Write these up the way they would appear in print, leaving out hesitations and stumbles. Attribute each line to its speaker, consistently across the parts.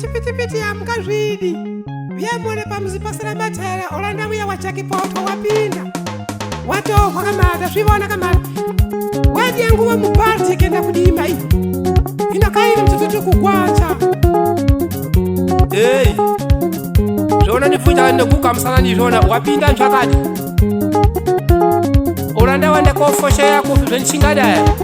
Speaker 1: chipitipiti ya mkazvidi vyemone pamuzipasira matera olanda uya wachakipoto wapinda watohwa kamata zvivona kamata wadye nguwe muparti kenda kudima ivo inokairi mtututu kukwacha
Speaker 2: zvona ndipfuta nekukamsana ndizvona wapinda nzvakati olanda wanda kofosha yako zvenchingadaya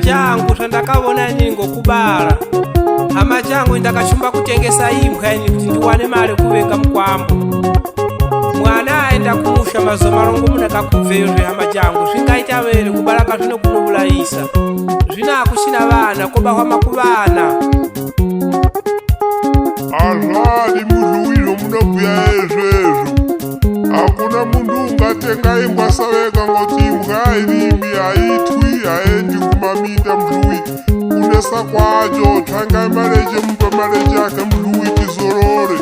Speaker 2: changu zvandakavona inini ngokubara hama changu ndakashumba kutengesa imbwa ini kuti ndiwane mari kuvenga mukwambo mwana aenda kumusha mazuva marongomuna kakubveyo zvehama changu zvingaita vere kubara kazvino kunourayisa zvino akuchina vana kobahwama kuvana
Speaker 3: azvadi munhu wizvo munobhuya ezvezvo hakuna munhu ungatenga imbwa savega ngoti imbwa hairimi haitwi haendi kumaminda mhluwi kunesa kwacho tsvanga mareche mupa mareche ake mhluwi tizorore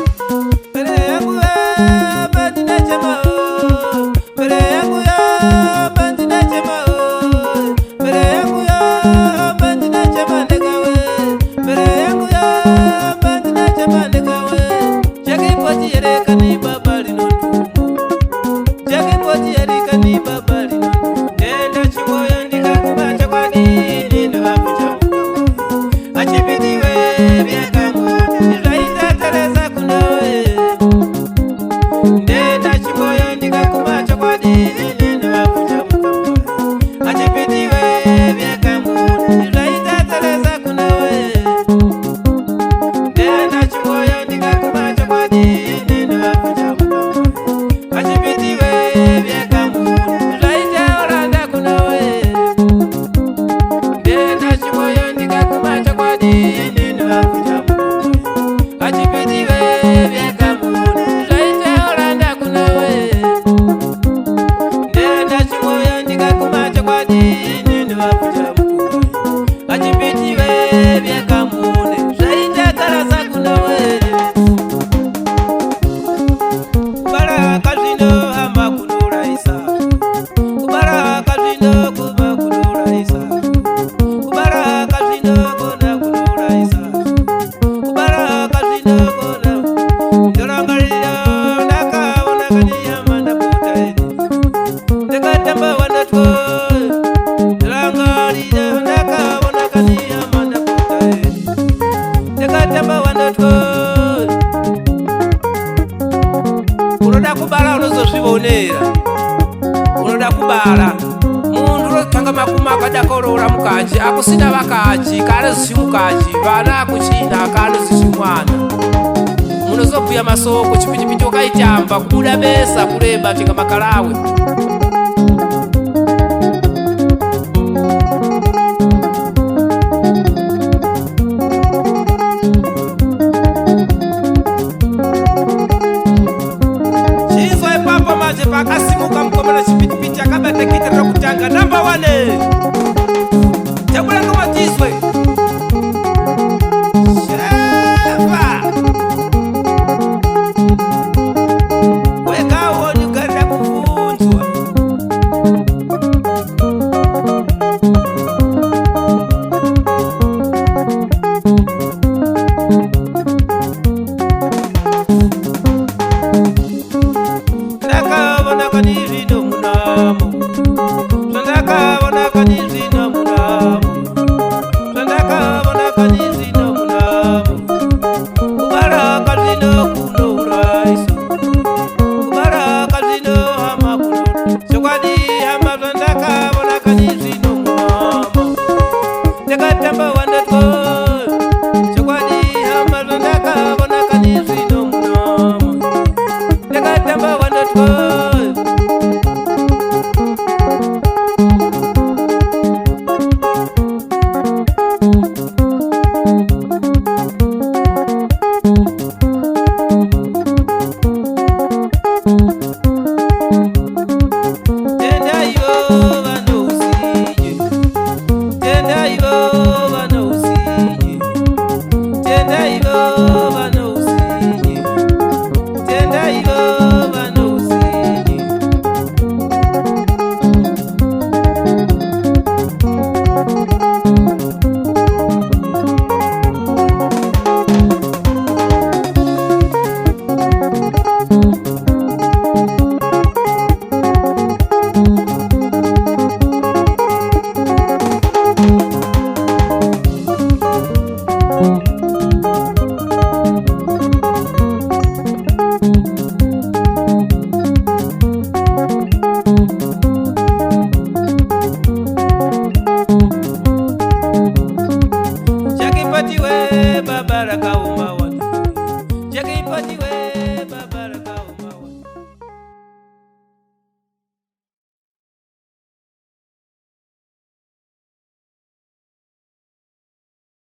Speaker 2: unoda kubara unozozvionera unoda kubara munhu urotanga makumi akadakorora mukaji akusina vakaji kanozisi mukaji vana akuchina kanozisi mwana munozobhuya masoko chipitipiti wakaitamba kubuda besa kureba tinga makarawe pakasimuka mukomana chipitipiti akabatekitira kutanga namba 1 hamazwa ndakavona kani zvino munomo ndakatamba wandotwo chokwadi hamazwa ndakavona kani zvino munomo ndakatamba wandotwo Patiwe